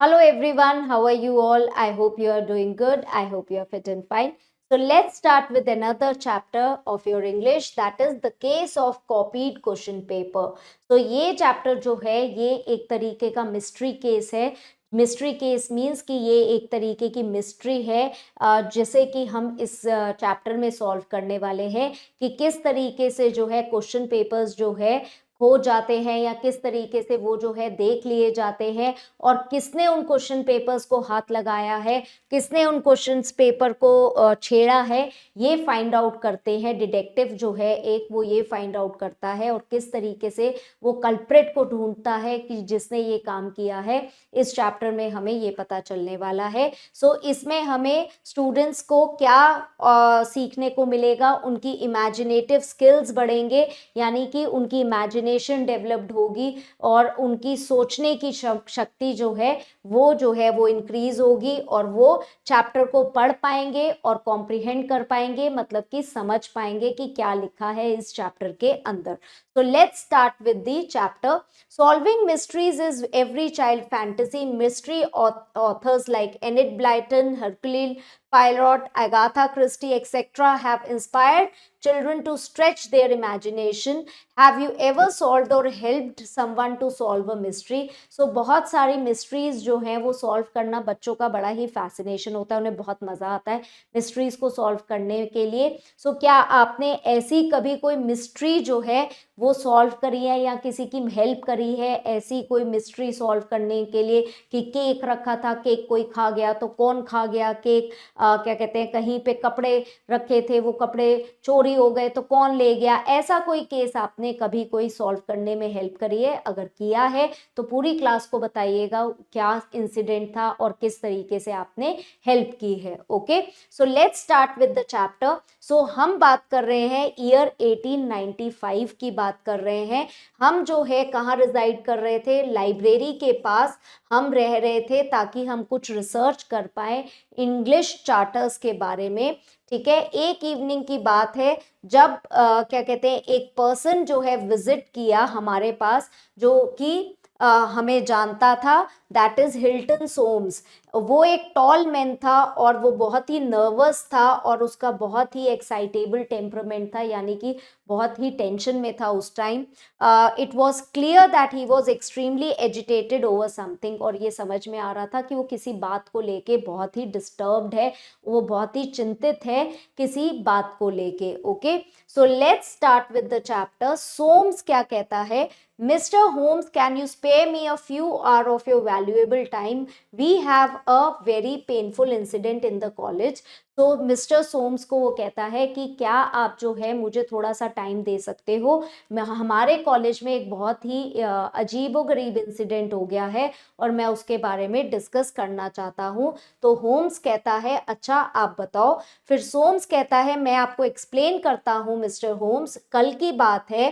Hello everyone, how are you all? I hope you are doing good. I hope you are fit and fine. So let's start with another chapter of your English, that is the case of copied question paper. So ये chapter जो है ये एक तरीके का mystery case है. Mystery case means कि ये एक तरीके की मिस्ट्री है जिसे कि हम इस चैप्टर में सॉल्व करने वाले हैं कि किस तरीके से जो है क्वेश्चन पेपर्स जो है हो जाते हैं या किस तरीके से वो जो है देख लिए जाते हैं और किसने उन क्वेश्चन पेपर्स को हाथ लगाया है, किसने उन क्वेश्चन पेपर को छेड़ा है, ये फाइंड आउट करते हैं. डिटेक्टिव जो है एक वो ये फाइंड आउट करता है और किस तरीके से वो कल्प्रेट को ढूंढता है कि जिसने ये काम किया है. इस चैप्टर में हमें ये पता चलने वाला है. सो इसमें हमें स्टूडेंट्स को क्या सीखने को मिलेगा, उनकी इमेजिनेटिव स्किल्स बढ़ेंगे, यानी कि उनकी इमेजिनेशन डेवलप्ड होगी और उनकी सोचने की शक्ति जो है वो इंक्रीज होगी और वो चैप्टर को पढ़ पाएंगे और कॉम्प्रिहेंड कर पाएंगे, मतलब कि समझ पाएंगे कि क्या लिखा है इस चैप्टर के अंदर. So let's start with the chapter. Solving mysteries is every child fantasy. Mystery authors like Enid Blyton, Hercule Poirot, Agatha Christie, etc. have inspired children to stretch their imagination. Have you ever solved or helped someone to solve a mystery? So बहुत सारी mysteries जो हैं वो solve करना बच्चों का बड़ा ही fascination होता है, उन्हें बहुत मजा आता है mysteries को solve करने के लिए. So क्या आपने ऐसी कभी कोई mystery जो है वो सॉल्व करी है या किसी की हेल्प करी है ऐसी कोई मिस्ट्री सॉल्व करने के लिए कि केक रखा था, केक कोई खा गया तो कौन खा गया केक, क्या कहते हैं, कहीं पे कपड़े रखे थे वो कपड़े चोरी हो गए तो कौन ले गया, ऐसा कोई केस आपने कभी कोई सॉल्व करने में हेल्प करी है? अगर किया है तो पूरी क्लास को बताइएगा क्या इंसिडेंट था और किस तरीके से आपने हेल्प की है. Okay, so let's start with the chapter. So हम बात कर रहे हैं ईयर 1895 की बात कर रहे हैं. हम जो है कहाँ रिजाइड कर रहे थे? लाइब्रेरी के पास हम रह रहे थे ताकि हम कुछ रिसर्च कर पाए इंग्लिश चार्टर्स के बारे में. ठीक है, एक इवनिंग की बात है जब क्या कहते हैं एक पर्सन जो है विजिट किया हमारे पास जो कि हमें जानता था, दैट इज हिल्टन सोम्स. वो एक टॉल मैन था और वो बहुत ही नर्वस था और उसका बहुत ही एक्साइटेबल टेम्परामेंट था, यानी कि बहुत ही टेंशन में था उस time. It was clear that he was extremely agitated over something, और ये समझ में आ रहा था कि वो किसी बात को लेके बहुत ही डिस्टर्ब्ड है, वो बहुत ही चिंतित है किसी बात को लेके. Okay, so let's start with the chapter. Soames क्या कहता है? Mr. Holmes, can you spare me a few hours of your valuable time? We have a very painful incident in the college. तो मिस्टर सोम्स को वो कहता है कि क्या आप जो है मुझे थोड़ा सा टाइम दे सकते हो, हमारे कॉलेज में एक बहुत ही अजीबोगरीब इंसिडेंट हो गया है और मैं उसके बारे में डिस्कस करना चाहता हूँ. तो होम्स कहता है अच्छा आप बताओ. फिर सोम्स कहता है मैं आपको एक्सप्लेन करता हूँ मिस्टर होम्स. कल की बात है,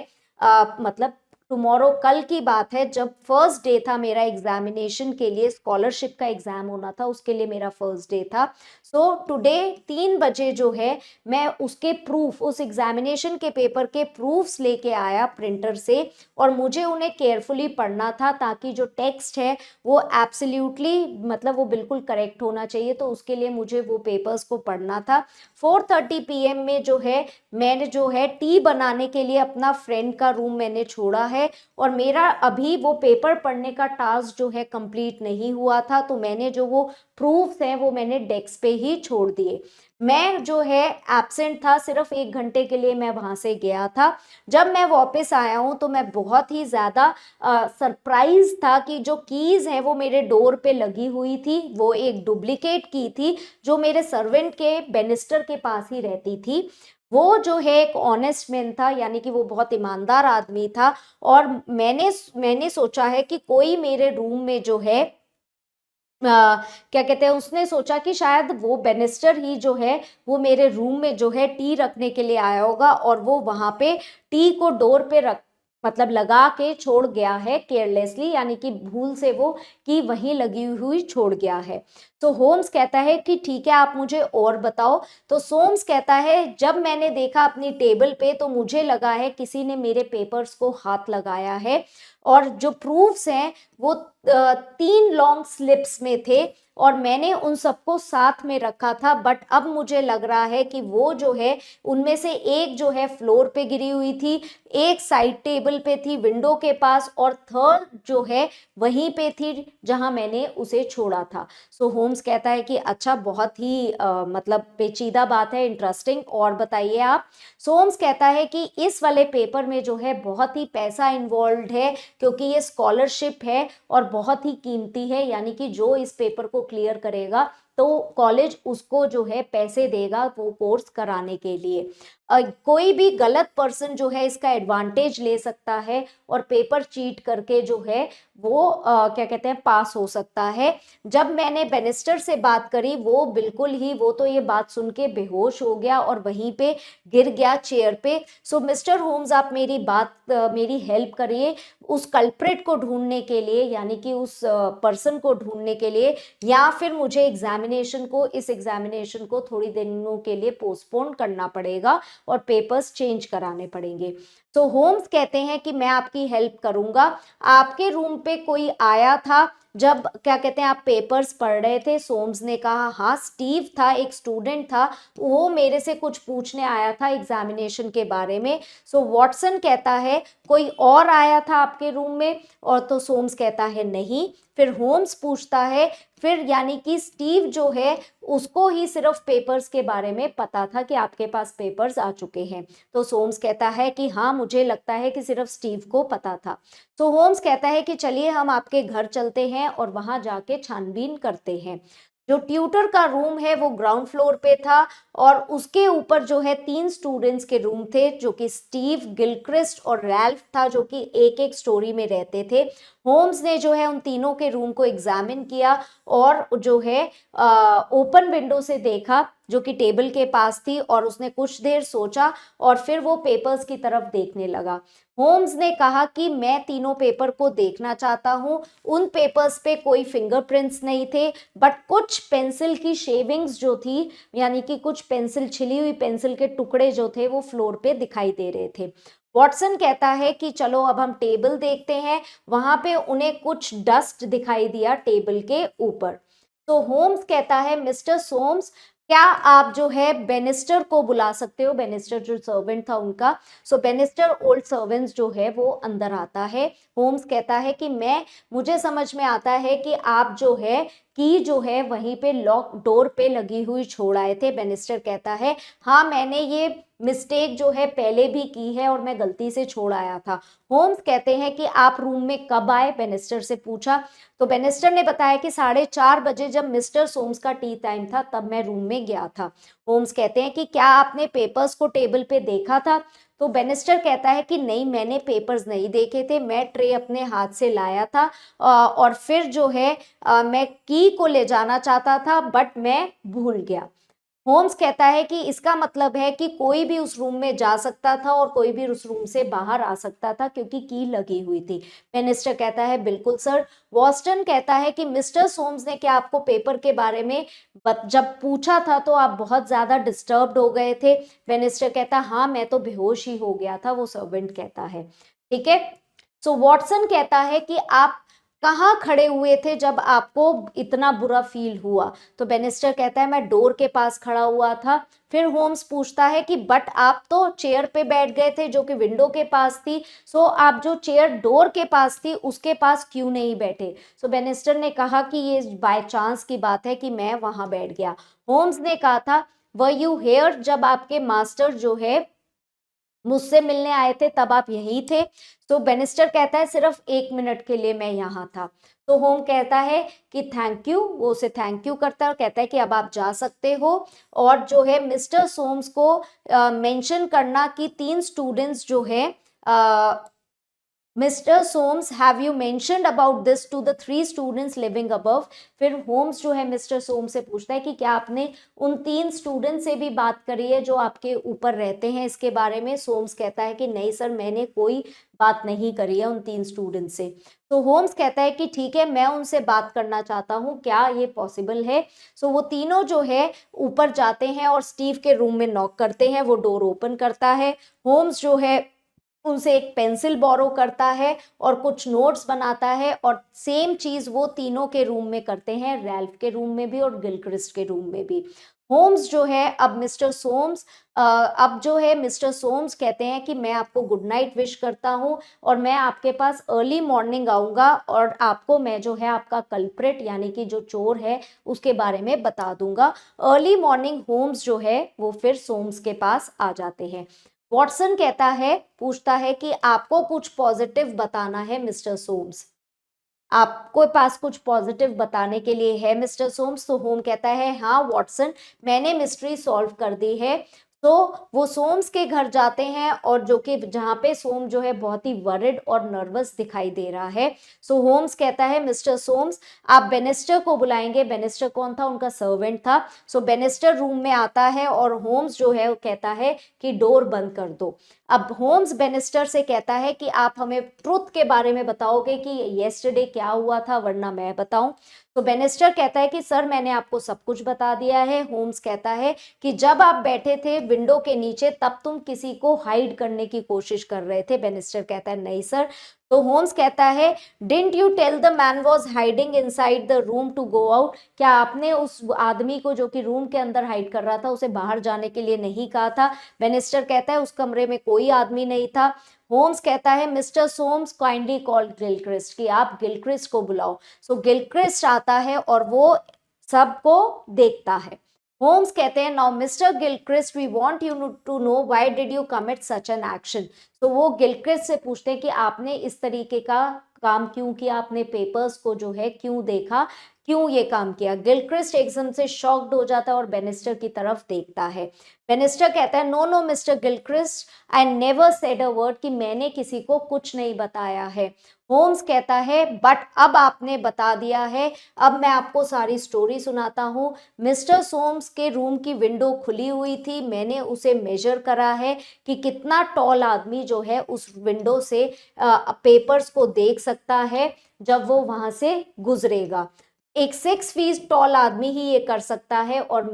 मतलब टुमारो, कल की बात है जब फर्स्ट डे था मेरा एग्जामिनेशन के लिए, स्कॉलरशिप का एग्जाम होना था, उसके लिए मेरा फर्स्ट डे था. सो टुडे 3 बजे जो है मैं उसके प्रूफ, उस एग्जामिनेशन के पेपर के प्रूफ्स लेके आया प्रिंटर से और मुझे उन्हें केयरफुली पढ़ना था ताकि जो टेक्स्ट है वो एब्सोल्युटली, मतलब वो बिल्कुल करेक्ट होना चाहिए, तो उसके लिए मुझे वो पेपर्स को पढ़ना था. 4:30 PM में जो है मैंने जो है टी बनाने के लिए अपना फ्रेंड का रूम मैंने छोड़ा है और मेरा अभी वो पेपर पढ़ने का टास्क जो है कंप्लीट नहीं हुआ था, तो मैंने जो वो प्रूफ्स हैं वो मैंने डेस्क पे ही छोड़ दिए. मैं जो है एब्सेंट था, सिर्फ 1 घंटे के लिए मैं वहां से गया था. जब मैं वापस आया हूं तो मैं बहुत ही ज्यादा सरप्राइज था कि जो कीज है वो मेरे डोर पे लगी हुई थी, वो एक डुप्लीकेट की थी जो मेरे सर्वेंट के बेनिस्टर के पास ही रहती थी. वो जो है एक ऑनेस्ट मैन था, यानी कि वो बहुत ईमानदार आदमी था और मैंने सोचा है कि कोई मेरे रूम में जो है क्या कहते हैं, उसने सोचा कि शायद वो बेनिस्टर ही जो है वो मेरे रूम में जो है टी रखने के लिए आया होगा और वो वहां पे टी को डोर पे रख, मतलब लगा के छोड़ गया है केयरलेसली, यानी कि भूल से वो की वहीं लगी हुई छोड़ गया है. तो होम्स कहता है कि ठीक है आप मुझे और बताओ. तो सोम्स कहता है जब मैंने देखा अपनी टेबल पे तो मुझे लगा है किसी ने मेरे पेपर्स को हाथ लगाया है और जो प्रूफ्स हैं वो 3 लॉन्ग स्लिप्स में थे और मैंने उन सबको साथ में रखा था, बट अब मुझे लग रहा है कि वो जो है उनमें से एक जो है फ्लोर पे गिरी हुई थी, एक साइड टेबल पे थी विंडो के पास, और थर्ड जो है वहीं पे थी जहां मैंने उसे छोड़ा था। सो होम्स कहता है कि अच्छा, बहुत ही मतलब पेचीदा बात है, इंटरेस्टिंग, और बताइए आप। सो होम्स कहता है कि इस वाले पेपर में जो है बहुत ही पैसा इन्वॉल्व है, क्योंकि ये स्कॉलरशिप है और बहुत ही कीमती है, यानी कि जो इस पेपर को क्लियर करेगा तो कॉलेज उसको जो है पैसे देगा वो कोर्स कराने के लिए। कोई भी गलत पर्सन जो है इसका एडवांटेज ले सकता है और पेपर चीट करके जो है वो क्या कहते हैं पास हो सकता है। जब मैंने बेनिस्टर से बात करी, वो बिल्कुल ही, वो तो ये बात सुन के बेहोश हो गया और वहीं पे गिर गया चेयर पे। सो मिस्टर होम्स, आप मेरी बात मेरी हेल्प करिए उस कल्प्रिट को ढूंढने के लिए, यानी कि उस पर्सन को ढूंढने के लिए, या फिर मुझे इस एग्जामिनेशन को थोड़ी दिनों के लिए पोस्टपोन करना पड़ेगा और पेपर्स चेंज कराने पड़ेंगे। तो होम्स कहते हैं कि मैं आपकी हेल्प करूंगा। आपके रूम पे कोई आया था जब क्या कहते हैं आप पेपर्स पढ़ रहे थे? सोम्स ने कहा हाँ, स्टीव था, एक स्टूडेंट था, वो मेरे से कुछ पूछने आया था एग्जामिनेशन के बारे में। सो वॉटसन कहता है कोई और आया था आपके रूम में? और तो सोम्स कहता है नहीं। फिर होम्स पूछता है, फिर यानी कि स्टीव जो है उसको ही सिर्फ पेपर्स के बारे में पता था कि आपके पास पेपर्स आ चुके हैं। तो सोम्स कहता है कि हाँ, मुझे लगता है कि सिर्फ स्टीव को पता था। तो होम्स कहता है कि चलिए हम आपके घर चलते हैं और वहां जाके छानबीन करते हैं। जो ट्यूटर का रूम है वो ग्राउंड फ्लोर पे था और उसके ऊपर जो है 3 स्टूडेंट्स के रूम थे, जो कि स्टीव, गिलक्रिस्ट और रैल्फ था, जो कि एक एक स्टोरी में रहते थे। होम्स ने जो है उन तीनों के रूम को एग्जामिन किया और जो है ओपन विंडो से देखा जो कि टेबल के पास थी, और उसने कुछ देर सोचा और फिर वो पेपर्स की तरफ देखने लगा। होम्स ने कहा कि मैं तीनों पेपर को देखना चाहता हूं। उन पेपर्स पे कोई फिंगरप्रिंट्स नहीं थे, बट कुछ पेंसिल की शेविंग्स जो थी, यानी कि कुछ पेंसिल, छिली हुई पेंसिल के टुकड़े जो थे वो फ्लोर पे दिखाई दे रहे थे। वॉटसन कहता है कि चलो अब हम टेबल देखते हैं। वहां पे उन्हें कुछ डस्ट दिखाई दिया टेबल के ऊपर। तो होम्स कहता है मिस्टर सोम्स, क्या आप जो है बेनिस्टर को बुला सकते हो? बेनिस्टर जो सर्वेंट था उनका। सो बेनिस्टर ओल्ड सर्वेंट्स जो है वो अंदर आता है। होम्स कहता है कि मुझे समझ में आता है कि आप जो है की जो है वहीं पे लॉक डोर पे लगी हुई छोड़ आए थे। बेनिस्टर कहता है हाँ, मैंने ये मिस्टेक जो है पहले भी की है और मैं गलती से छोड़ आया था। होम्स कहते हैं कि आप रूम में कब आए? बेनिस्टर से पूछा। तो बेनिस्टर ने बताया कि 4:30 बजे, जब मिस्टर सोम्स का टी टाइम था, तब मैं रूम में गया था। होम्स कहते हैं कि क्या आपने पेपर्स को टेबल पे देखा था? तो बेनिस्टर कहता है कि नहीं, मैंने पेपर्स नहीं देखे थे, मैं ट्रे अपने हाथ से लाया था और फिर जो है मैं की को ले जाना चाहता था, बट मैं भूल गया। होम्स कहता है कि इसका मतलब है कि कोई भी उस रूम में जा सकता था और कोई भी उस रूम से बाहर आ सकता था, क्योंकि की लगी हुई थी। बेनिस्टर कहता है बिल्कुल सर। वॉस्टन कहता है कि मिस्टर सोम्स ने क्या आपको पेपर के बारे में जब पूछा था तो आप बहुत ज्यादा डिस्टर्ब्ड हो गए थे? बेनिस्टर कहता हाँ, मैं तो बेहोश ही हो गया था, वो सर्वेंट कहता है। ठीक है। सो वॉटसन कहता है कि आप कहाँ खड़े हुए थे जब आपको इतना बुरा फील हुआ? तो बेनिस्टर कहता है मैं डोर के पास खड़ा हुआ था। फिर होम्स पूछता है कि बट आप तो चेयर पे बैठ गए थे जो कि विंडो के पास थी। सो आप जो चेयर डोर के पास थी उसके पास क्यों नहीं बैठे? सो बेनिस्टर ने कहा कि ये बाय चांस की बात है कि मैं वहां बैठ गया। होम्स ने कहा था वर यू हेयर, जब आपके मास्टर जो है मुझसे मिलने आए थे तब आप यही थे? तो बेनिस्टर कहता है सिर्फ 1 मिनट के लिए मैं यहाँ था। तो होम कहता है कि थैंक यू, वो उसे थैंक यू करता है और कहता है कि अब आप जा सकते हो। और जो है मिस्टर सोम्स को मेंशन करना कि 3 स्टूडेंट्स जो है mister Soames, have you mentioned about this to the 3 students living above? फिर होम्स जो है मिस्टर सोम्स से पूछता है कि क्या आपने उन 3 स्टूडेंट से भी बात करी है जो आपके ऊपर रहते हैं इसके बारे में? सोम्स कहता है कि नहीं सर, मैंने कोई बात नहीं करी है उन 3 स्टूडेंट से। तो होम्स कहता है कि ठीक है, मैं उनसे बात करना चाहता हूँ, क्या ये पॉसिबल है? सो वो तीनों जो है ऊपर जाते हैं और स्टीव के रूम में नॉक करते हैं। वो डोर ओपन करता है। होम्स जो है उनसे एक पेंसिल बोरो करता है और कुछ नोट्स बनाता है, और सेम चीज वो तीनों के रूम में करते हैं, रैल्फ के रूम में भी और गिलक्रिस्ट के रूम में भी। होम्स जो है अब मिस्टर सोम्स अब जो है मिस्टर सोम्स कहते हैं कि मैं आपको गुड नाइट विश करता हूँ और मैं आपके पास अर्ली मॉर्निंग आऊंगा और आपको मैं जो है आपका कल्प्रिट यानी कि जो चोर है उसके बारे में बता दूंगा। अर्ली मॉर्निंग होम्स जो है वो फिर सोम्स के पास आ जाते हैं। वॉटसन कहता है, पूछता है कि आपको कुछ पॉजिटिव बताना है मिस्टर सोम्स, आपको पास कुछ पॉजिटिव बताने के लिए है मिस्टर सोम्स। तो होम कहता है हाँ वॉटसन, मैंने मिस्ट्री सॉल्व कर दी है। तो वो सोम्स के घर जाते हैं और जो कि जहाँ पे सोम जो है बहुत ही वरिड और नर्वस दिखाई दे रहा है। सो होम्स कहता है मिस्टर सोम्स आप बेनिस्टर को बुलाएंगे। बेनिस्टर कौन था? उनका सर्वेंट था। सो बेनिस्टर रूम में आता है और होम्स जो है वो कहता है कि डोर बंद कर दो। अब होम्स बेनिस्टर से कहता है कि आप हमें ट्रुथ के बारे में बताओगे कि येस्टरडे क्या हुआ था, वरना मैं बताऊं। तो बेनिस्टर कहता है कि सर मैंने आपको सब कुछ बता दिया है। होम्स कहता है कि जब आप बैठे थे विंडो के नीचे तब तुम किसी को हाइड करने की कोशिश कर रहे थे। बेनिस्टर कहता है नहीं सर। तो होम्स कहता है didn't you tell the man was hiding inside the room to go out, क्या आपने उस आदमी को जो कि रूम के अंदर हाइड कर रहा था उसे बाहर जाने के लिए नहीं कहा था? बेनिस्टर कहता है उस कमरे में कोई आदमी नहीं था। होम्स कहता है मिस्टर सोम्स काइंडली कॉल गिलक्रिस्ट, कि आप गिलक्रिस्ट को बुलाओ। सो गिलक्रिस्ट आता है और वो सबको देखता है। होम्स कहते हैं now mister Gilchrist we want you to know why did you commit such an action. तो वो गिलक्रिस्ट से पूछते हैं कि आपने इस तरीके का काम क्यों किया, आपने पेपर्स को जो है क्यों देखा, क्यों ये काम किया। गिलक्रिस्ट एकदम से शॉक्ड हो जाता है और बेनिस्टर की तरफ देखता है। बेनिस्टर कहता है no no mister Gilchrist I never said a word, कि मैंने किसी को कुछ नहीं बताया है। होम्स कहता है बट अब आपने बता दिया है, अब मैं आपको सारी स्टोरी सुनाता हूँ। मिस्टर सोम्स के रूम की विंडो खुली हुई थी, मैंने उसे मेजर करा है कि कितना टॉल आदमी जो है उस विंडो से पेपर्स को देख सकता है जब वो वहां से गुजरेगा। एक 6 फीट टॉल आदमी ही ये कर सकता है, और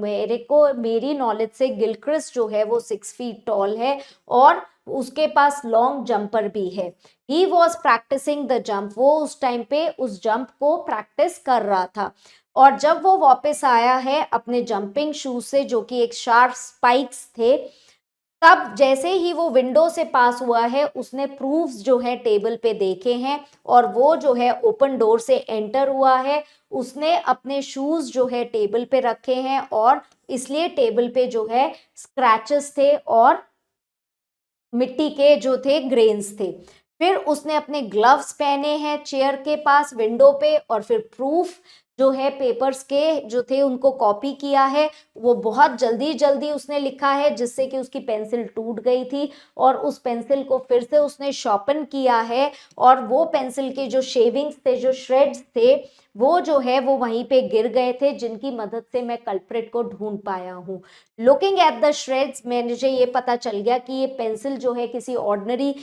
मेरी नॉलेज से गिलक्रिस्ट जो है वो 6 फीट टॉल है और उसके पास लॉन्ग जंपर भी है। He was practising the jump, वो उस टाइम पे उस जंप को प्रैक्टिस कर रहा था। और जब वो वापस आया है अपने जंपिंग शूज से जो कि एक शार्प स्पाइक्स थे, तब जैसे ही वो विंडो से पास हुआ है उसने प्रूफ्स जो है टेबल पे देखे हैं, और वो जो है ओपन डोर से एंटर हुआ है। उसने अपने शूज जो है टेबल पे रखे हैं और इसलिए टेबल पे जो है स्क्रैचेस थे और मिट्टी के जो थे ग्रेन्स थे। फिर उसने अपने ग्लव्स पहने हैं चेयर के पास विंडो पे, और फिर प्रूफ जो है पेपर्स के जो थे उनको कॉपी किया है। वो बहुत जल्दी जल्दी उसने लिखा है जिससे कि उसकी पेंसिल टूट गई थी, और उस पेंसिल को फिर से उसने शॉर्पन किया है, और वो पेंसिल के जो शेविंग्स थे, जो श्रेड्स थे, वो जो है वो वहीं पे गिर गए थे, जिनकी मदद से मैं कल्प्रिट को ढूंढ पाया हूँ। लुकिंग एट द श्रेड्स मुझे ये पता चल गया कि ये पेंसिल जो है किसी ऑर्डिनरी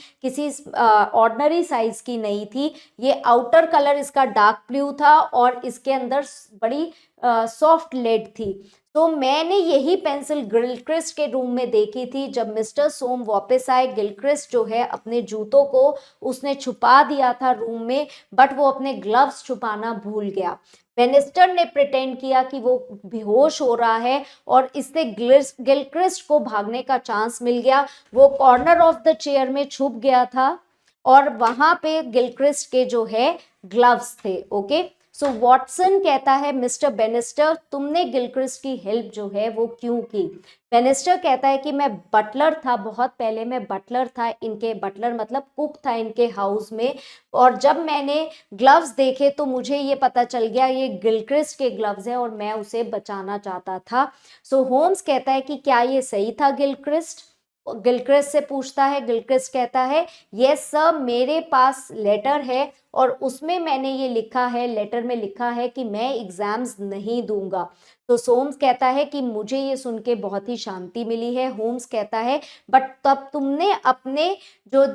साइज की नहीं थी। ये आउटर कलर इसका डार्क ब्लू था और इसके अंदर बड़ी सॉफ्ट लेड थी। तो मैंने यही पेंसिल गिलक्रिस्ट के रूम में देखी थी। जब मिस्टर सोम वापस आए, गिलक्रिस्ट जो है अपने जूतों को उसने छुपा दिया था रूम में, बट वो अपने ग्लव्स छुपाना भूल गया। बेनिस्टर ने प्रिटेंड किया कि वो बेहोश हो रहा है और इससे गिलक्रिस्ट को भागने का चांस मिल गया। वो कॉर्नर ऑफ द चेयर में छुप गया था और वहां पे गिलक्रिस्ट के जो है ग्लव्स थे। ओके, सो वॉटसन कहता है मिस्टर बेनिस्टर तुमने गिलक्रिस्ट की हेल्प जो है वो क्यों की? बेनिस्टर कहता है कि मैं बटलर था, बहुत पहले मैं बटलर था इनके, बटलर मतलब कुक था इनके हाउस में, और जब मैंने ग्लव्स देखे तो मुझे ये पता चल गया ये गिलक्रिस्ट के ग्लव्स हैं और मैं उसे बचाना चाहता था। सो होम्स कहता है कि क्या ये सही था गिलक्रिस्ट? गिलक्रिस्ट से पूछता है। गिलक्रिस्ट कहता है यस सर, मेरे पास लेटर है और उसमें मैंने ये लिखा है, लेटर में लिखा है कि मैं एग्जाम्स नहीं दूंगा। तो सोम्स कहता है कि मुझे ये सुन के बहुत ही शांति मिली है। होम्स कहता है बट तब तुमने अपने जो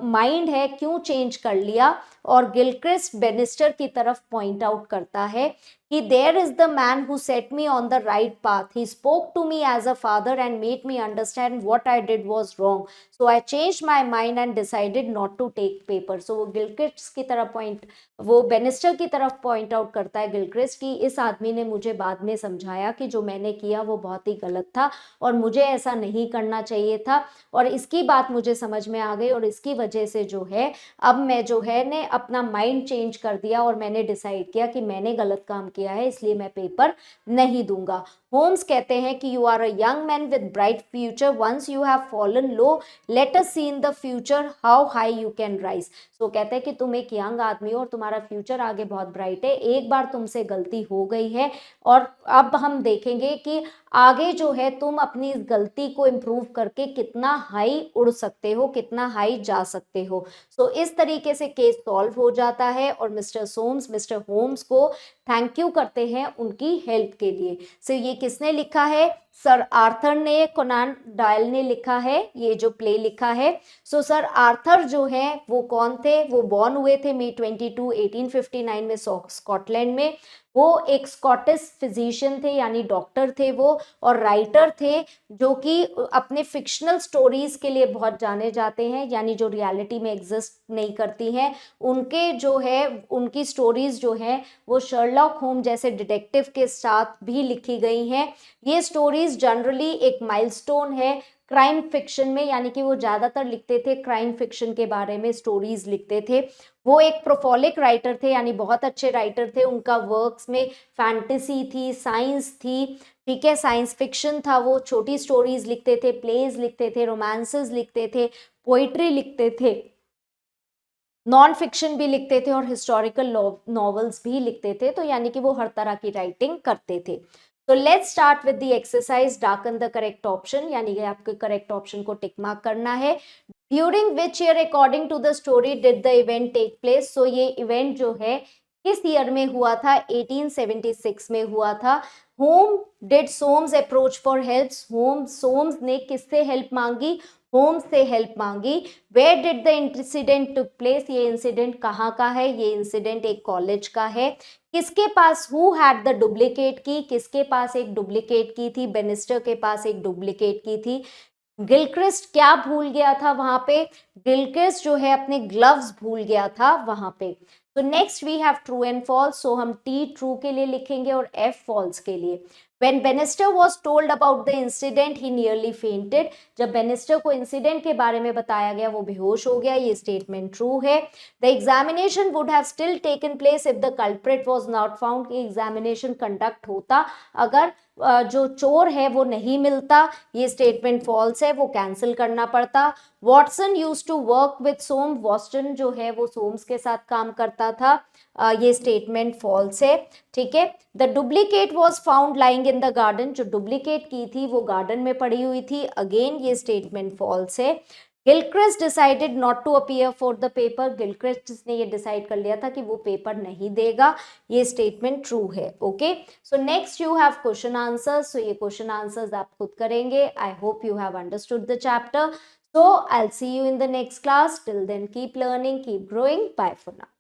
माइंड है क्यों चेंज कर लिया? और गिलक्रिस्ट बेनिस्टर की तरफ पॉइंट आउट करता है कि there is the man who set me on the right path. He spoke to me as a father and made me understand what I did was wrong. So I changed my mind and decided not to take paper. So वो Gilchrist की तरफ वो Bannister की तरफ point out करता है Gilchrist की इस आदमी ने मुझे बाद में समझाया कि जो मैंने किया वो बहुत ही गलत था और मुझे ऐसा नहीं करना चाहिए था, और इसकी बात मुझे समझ में आ गई और इसकी वजह से जो है अब मैं जो है ने अपना माइंड चेंज कर दिया और मैंने डिसाइड किया कि मैंने गलत काम किया है, इसलिए मैं पेपर नहीं दूंगा। होम्स कहते हैं कि you are a young man with bright future, once you have fallen low let us see in the future how high you can rise. So कहते हैं कि तुम एक यंग आदमी हो और तुम्हारा फ्यूचर आगे बहुत ब्राइट है, एक बार तुमसे गलती हो गई है और अब हम देखेंगे कि आगे जो है तुम अपनी इस गलती को इम्प्रूव करके कितना हाई उड़ सकते हो, कितना हाई जा सकते हो। सो इस तरीके से केस सॉल्व हो जाता है और मिस्टर होम्स को थैंक यू करते हैं उनकी हेल्प के लिए। सो ये किसने लिखा है? सर आर्थर ने, कोनान डॉयल ने लिखा है ये जो प्ले लिखा है। सो सर आर्थर जो है वो कौन थे? वो बॉर्न हुए थे May 22, 1859 में स्कॉटलैंड में। वो एक स्कॉटिश फिजिशियन थे यानी डॉक्टर थे वो, और राइटर थे जो कि अपने फिक्शनल स्टोरीज के लिए बहुत जाने जाते हैं, यानी जो रियलिटी में एग्जिस्ट नहीं करती हैं उनके जो है उनकी स्टोरीज जो हैं वो शर्लॉक होम जैसे डिटेक्टिव के साथ भी लिखी गई हैं। ये स्टोरीज जनरली एक माइलस्टोन है क्राइम फिक्शन में, यानी कि वो ज्यादातर लिखते थे क्राइम फिक्शन के बारे में स्टोरीज लिखते थे। वो एक प्रोफोलिक राइटर थे यानी बहुत अच्छे राइटर थे, उनका वर्क्स में फैंटेसी थी, साइंस थी, ठीक है, साइंस फिक्शन था, वो छोटी स्टोरीज लिखते थे, प्लेज लिखते थे, रोमांसेस लिखते थे, पोइट्री लिखते थे, नॉन फिक्शन भी लिखते थे और हिस्टोरिकल नॉवेल्स भी लिखते थे। तो यानी कि वो हर तरह की राइटिंग करते थे। तो let's start with the exercise darken the correct option, यानी कि आपके करेक्ट ऑप्शन को टिक मार्क करना है। During which year according to the story did the event take place? So ये इवेंट जो है किस ईयर में हुआ था? 1876 में हुआ था। Whom did Soames approach for help? Soames ने किससे हेल्प मांगी? होम्स से हेल्प मांगी। Where did the incident took place? ये इंसिडेंट कहाँ का है? ये इंसिडेंट एक कॉलेज का है। किसके पास? हु हैड द डुप्लीकेट की? किसके पास एक डुप्लीकेट की थी? बेनिस्टर के पास एक डुप्लीकेट की थी। गिलक्रिस्ट क्या भूल गया था वहां पे? गिलक्रिस्ट जो है अपने ग्लव्स भूल गया था वहां पे। तो next we have true and false. So हम टी ट्रू के लिए लिखेंगे और एफ फॉल्स के लिए। When Bannister was told about the incident, he nearly fainted. जब बेनिस्टर को इंसिडेंट के बारे में बताया गया वो बेहोश हो गया, ये स्टेटमेंट ट्रू है। The examination would have still taken place if the culprit was not found. कि एग्जामिनेशन कंडक्ट होता अगर जो चोर है वो नहीं मिलता, ये स्टेटमेंट फॉल्स है, वो कैंसिल करना पड़ता। Watson used to work with some, Watson जो है वो सोम्स के साथ काम करता था, ये स्टेटमेंट फॉल्स है, ठीक है। The duplicate was found lying in the garden, जो डुप्लीकेट की थी वो गार्डन में पड़ी हुई थी, अगेन ये स्टेटमेंट फॉल्स है। Gilchrist decided not to appear for the paper, Gilchrist ने ये डिसाइड कर लिया था कि वो पेपर नहीं देगा, ये स्टेटमेंट ट्रू है। Okay, so next you have question answers. So ये क्वेश्चन आंसर्स आप खुद करेंगे। I hope you have understood the chapter. So I'll see you in the next class. Till then, keep learning, keep growing. Bye for now.